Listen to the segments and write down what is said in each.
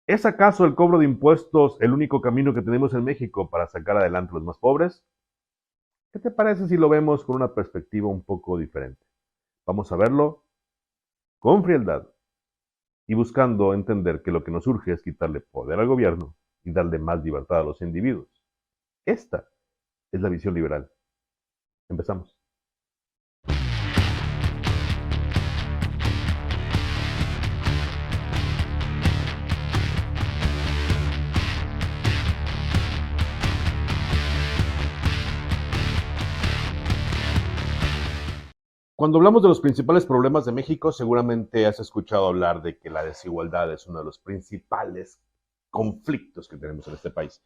¿Es acaso el cobro de impuestos el único camino que tenemos en México para sacar adelante a los más pobres? ¿Qué te parece si lo vemos con una perspectiva un poco diferente? Vamos a verlo con frialdad y buscando entender que lo que nos urge es quitarle poder al gobierno y darle más libertad a los individuos. Esta es la visión liberal. Empezamos. Cuando hablamos de los principales problemas de México, seguramente has escuchado hablar de que la desigualdad es uno de los principales conflictos que tenemos en este país.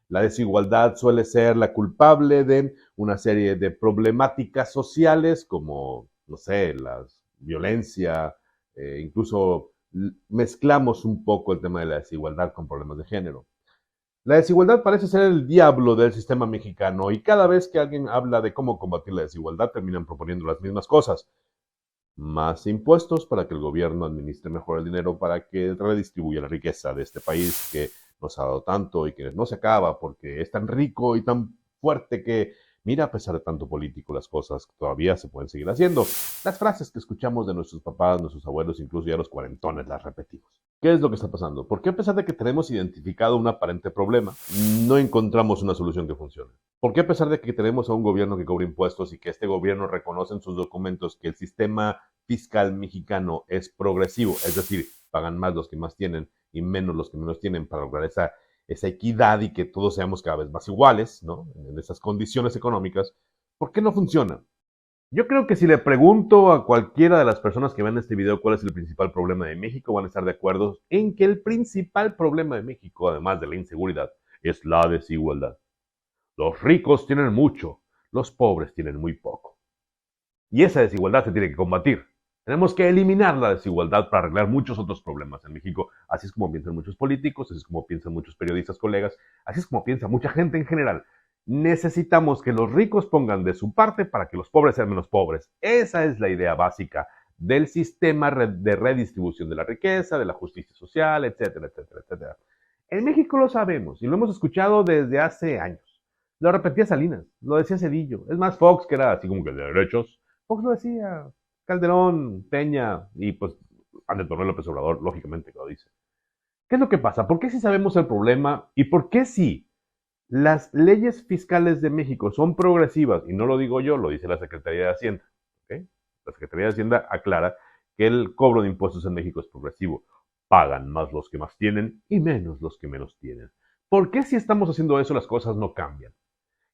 La desigualdad suele ser la culpable de una serie de problemáticas sociales como, no sé, la violencia, incluso mezclamos un poco el tema de la desigualdad con problemas de género. La desigualdad parece ser el diablo del sistema mexicano y cada vez que alguien habla de cómo combatir la desigualdad terminan proponiendo las mismas cosas. Más impuestos para que el gobierno administre mejor el dinero para que redistribuya la riqueza de este país que nos ha dado tanto y que no se acaba porque es tan rico y tan fuerte que, mira, a pesar de tanto político, las cosas todavía se pueden seguir haciendo. Las frases que escuchamos de nuestros papás, nuestros abuelos, incluso ya los cuarentones, las repetimos. ¿Qué es lo que está pasando? ¿Por qué a pesar de que tenemos identificado un aparente problema, no encontramos una solución que funcione? ¿Por qué a pesar de que tenemos a un gobierno que cobra impuestos y que este gobierno reconoce en sus documentos que el sistema fiscal mexicano es progresivo, es decir, pagan más los que más tienen y menos los que menos tienen para lograr esa equidad y que todos seamos cada vez más iguales, ¿no? En esas condiciones económicas, ¿por qué no funciona? Yo creo que si le pregunto a cualquiera de las personas que ven este video cuál es el principal problema de México, van a estar de acuerdo en que el principal problema de México, además de la inseguridad, es la desigualdad. Los ricos tienen mucho, los pobres tienen muy poco. Y esa desigualdad se tiene que combatir. Tenemos que eliminar la desigualdad para arreglar muchos otros problemas en México. Así es como piensan muchos políticos, así es como piensan muchos periodistas, colegas, así es como piensa mucha gente en general. Necesitamos que los ricos pongan de su parte para que los pobres sean menos pobres. Esa es la idea básica del sistema de redistribución de la riqueza, de la justicia social, etcétera, etcétera, etcétera. En México lo sabemos y lo hemos escuchado desde hace años. Lo repetía Salinas, lo decía Cedillo. Es más, Fox, que era así como que de derechos, Fox lo decía, Calderón, Peña y pues Andrés Manuel López Obrador, lógicamente que lo dice. ¿Qué es lo que pasa? ¿Por qué si sabemos el problema y por qué si las leyes fiscales de México son progresivas, y no lo digo yo, lo dice la Secretaría de Hacienda, ¿okay? La Secretaría de Hacienda aclara que el cobro de impuestos en México es progresivo. Pagan más los que más tienen y menos los que menos tienen. ¿Por qué si estamos haciendo eso las cosas no cambian?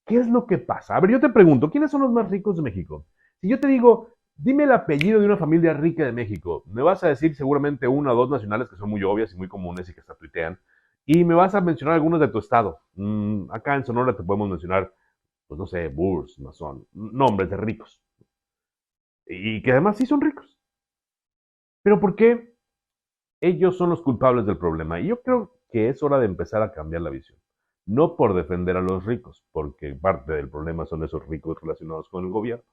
¿Qué es lo que pasa? A ver, yo te pregunto, ¿quiénes son los más ricos de México? Si yo te digo, dime el apellido de una familia rica de México, me vas a decir seguramente una o dos nacionales que son muy obvias y muy comunes y que hasta tuitean, y me vas a mencionar algunos de tu estado. Acá en Sonora te podemos mencionar, pues no sé, Burs, Mazón, nombres de ricos. Y que además sí son ricos. Pero ¿por qué ellos son los culpables del problema? Y yo creo que es hora de empezar a cambiar la visión. No por defender a los ricos, porque parte del problema son esos ricos relacionados con el gobierno,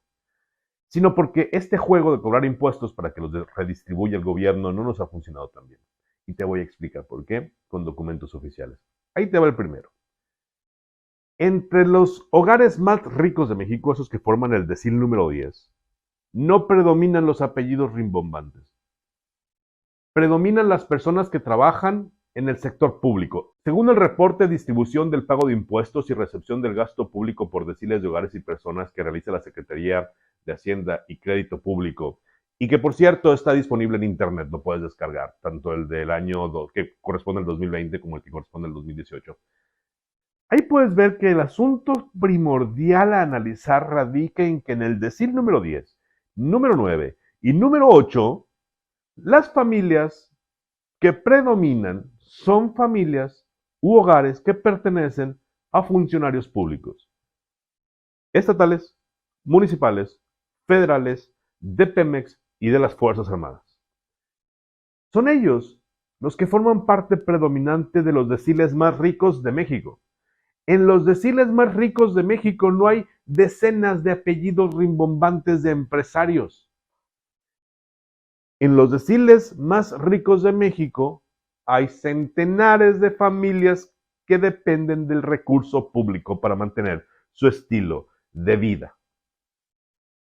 sino porque este juego de cobrar impuestos para que los redistribuya el gobierno no nos ha funcionado tan bien. Y te voy a explicar por qué con documentos oficiales. Ahí te va el primero. Entre los hogares más ricos de México, esos que forman el decil número 10, no predominan los apellidos rimbombantes. Predominan las personas que trabajan en el sector público. Según el reporte de distribución del pago de impuestos y recepción del gasto público por deciles de hogares y personas que realiza la Secretaría de Hacienda y Crédito Público, y que por cierto está disponible en internet, lo puedes descargar, tanto el del año que corresponde al 2020 como el que corresponde al 2018. Ahí puedes ver que el asunto primordial a analizar radica en que en el decil número 10, número 9 y número 8, las familias que predominan son familias u hogares que pertenecen a funcionarios públicos, estatales, municipales, federales, de Pemex y de las Fuerzas Armadas. Son ellos los que forman parte predominante de los deciles más ricos de México. En los deciles más ricos de México no hay decenas de apellidos rimbombantes de empresarios. En los deciles más ricos de México hay centenares de familias que dependen del recurso público para mantener su estilo de vida.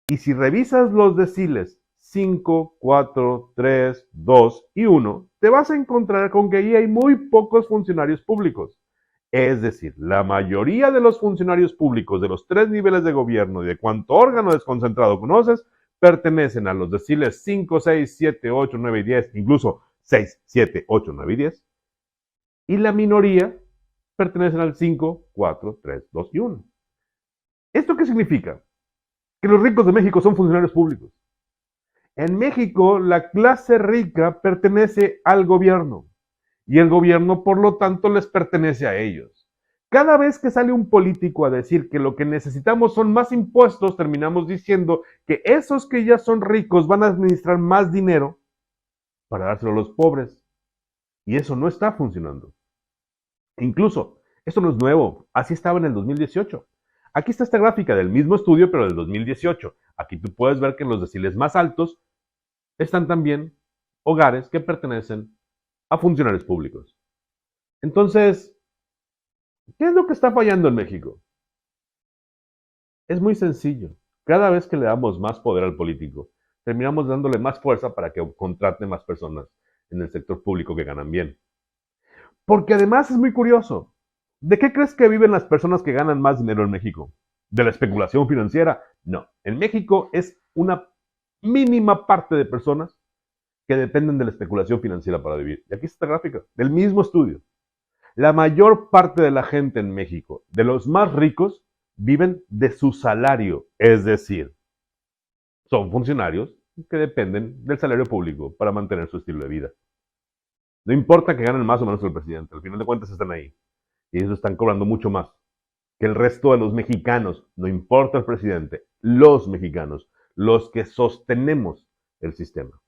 Y si revisas los deciles 5, 4, 3, 2 y 1, te vas a encontrar con que ahí hay muy pocos funcionarios públicos. Es decir, la mayoría de los funcionarios públicos de los 3 niveles de gobierno y de cuánto órgano desconcentrado conoces, pertenecen a los deciles 5, 6, 7, 8, 9 y 10, incluso 6, 7, 8, 9 y 10. Y la minoría pertenecen al 5, 4, 3, 2 y 1. ¿Esto qué significa? Que los ricos de México son funcionarios públicos. En México, la clase rica pertenece al gobierno y el gobierno, por lo tanto, les pertenece a ellos. Cada vez que sale un político a decir que lo que necesitamos son más impuestos, terminamos diciendo que esos que ya son ricos van a administrar más dinero para dárselo a los pobres. Y eso no está funcionando. Incluso, esto no es nuevo, así estaba en el 2018. Aquí está esta gráfica del mismo estudio, pero del 2018. Aquí tú puedes ver que en los deciles más altos están también hogares que pertenecen a funcionarios públicos. Entonces, ¿qué es lo que está fallando en México? Es muy sencillo. Cada vez que le damos más poder al político, terminamos dándole más fuerza para que contrate más personas en el sector público que ganan bien. Porque además es muy curioso. ¿De qué crees que viven las personas que ganan más dinero en México? ¿De la especulación financiera? No. En México es una mínima parte de personas que dependen de la especulación financiera para vivir. Y aquí está esta gráfica, del mismo estudio. La mayor parte de la gente en México, de los más ricos, viven de su salario. Es decir, son funcionarios que dependen del salario público para mantener su estilo de vida. No importa que ganen más o menos que el presidente, al final de cuentas están ahí. Y ellos están cobrando mucho más que el resto de los mexicanos. No importa el presidente, los mexicanos, los que sostenemos el sistema.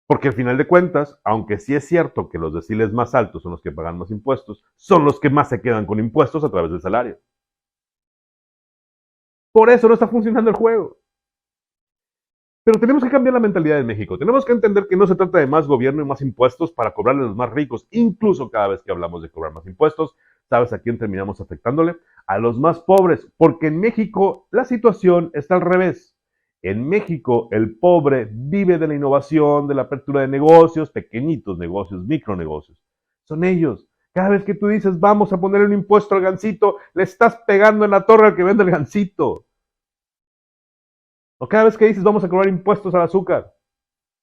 Porque al final de cuentas, aunque sí es cierto que los deciles más altos son los que pagan más impuestos, son los que más se quedan con impuestos a través del salario. Por eso no está funcionando el juego. Pero tenemos que cambiar la mentalidad en México. Tenemos que entender que no se trata de más gobierno y más impuestos para cobrarle a los más ricos. Incluso cada vez que hablamos de cobrar más impuestos, ¿sabes a quién terminamos afectándole? A los más pobres. Porque en México la situación está al revés. En México el pobre vive de la innovación, de la apertura de negocios, pequeñitos negocios, micronegocios. Son ellos. Cada vez que tú dices, vamos a ponerle un impuesto al gansito, le estás pegando en la torre al que vende el gansito. O cada vez que dices, vamos a cobrar impuestos al azúcar.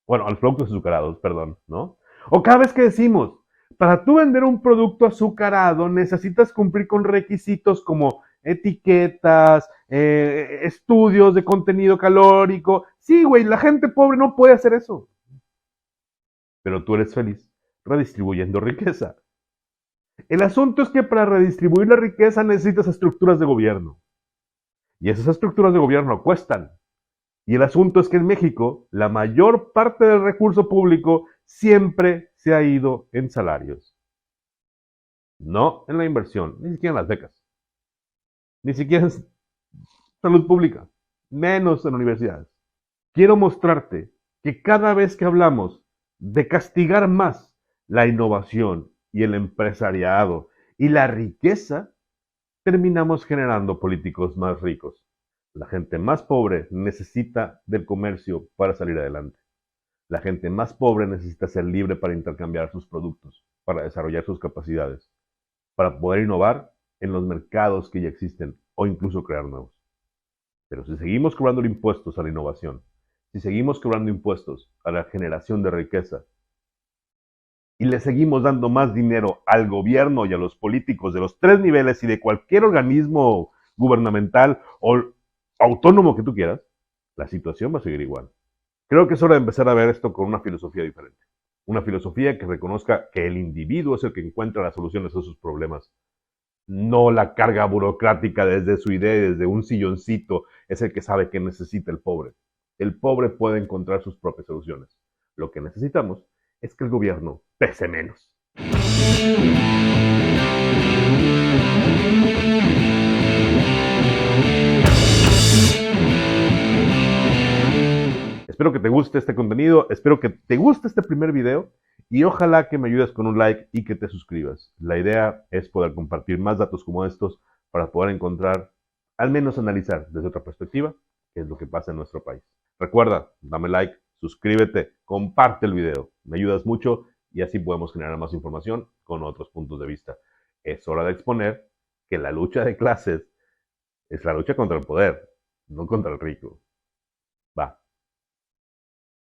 Bueno, a los productos azucarados, perdón, ¿no? O cada vez que decimos, para tú vender un producto azucarado necesitas cumplir con requisitos como etiquetas, estudios de contenido calórico. Sí, güey, la gente pobre no puede hacer eso. Pero tú eres feliz redistribuyendo riqueza. El asunto es que para redistribuir la riqueza necesitas estructuras de gobierno. Y esas estructuras de gobierno cuestan. Y el asunto es que en México la mayor parte del recurso público siempre se ha ido en salarios. No en la inversión, ni siquiera en las becas, ni siquiera en salud pública, menos en universidades. Quiero mostrarte que cada vez que hablamos de castigar más la innovación y el empresariado y la riqueza, terminamos generando políticos más ricos. La gente más pobre necesita del comercio para salir adelante. La gente más pobre necesita ser libre para intercambiar sus productos, para desarrollar sus capacidades, para poder innovar en los mercados que ya existen o incluso crear nuevos. Pero si seguimos cobrando impuestos a la innovación, si seguimos cobrando impuestos a la generación de riqueza y le seguimos dando más dinero al gobierno y a los políticos de los 3 niveles y de cualquier organismo gubernamental o autónomo que tú quieras, la situación va a seguir igual. Creo que es hora de empezar a ver esto con una filosofía diferente. Una filosofía que reconozca que el individuo es el que encuentra las soluciones a sus problemas. No la carga burocrática desde su idea, desde un silloncito, es el que sabe qué necesita el pobre. El pobre puede encontrar sus propias soluciones. Lo que necesitamos es que el gobierno pese menos. Espero que te guste este contenido, espero que te guste este primer video Y ojalá que me ayudes con un like y que te suscribas. La idea es poder compartir más datos como estos para poder encontrar, al menos analizar desde otra perspectiva, qué es lo que pasa en nuestro país. Recuerda, dame like, suscríbete, comparte el video. Me ayudas mucho y así podemos generar más información con otros puntos de vista. Es hora de exponer que la lucha de clases es la lucha contra el poder, no contra el rico.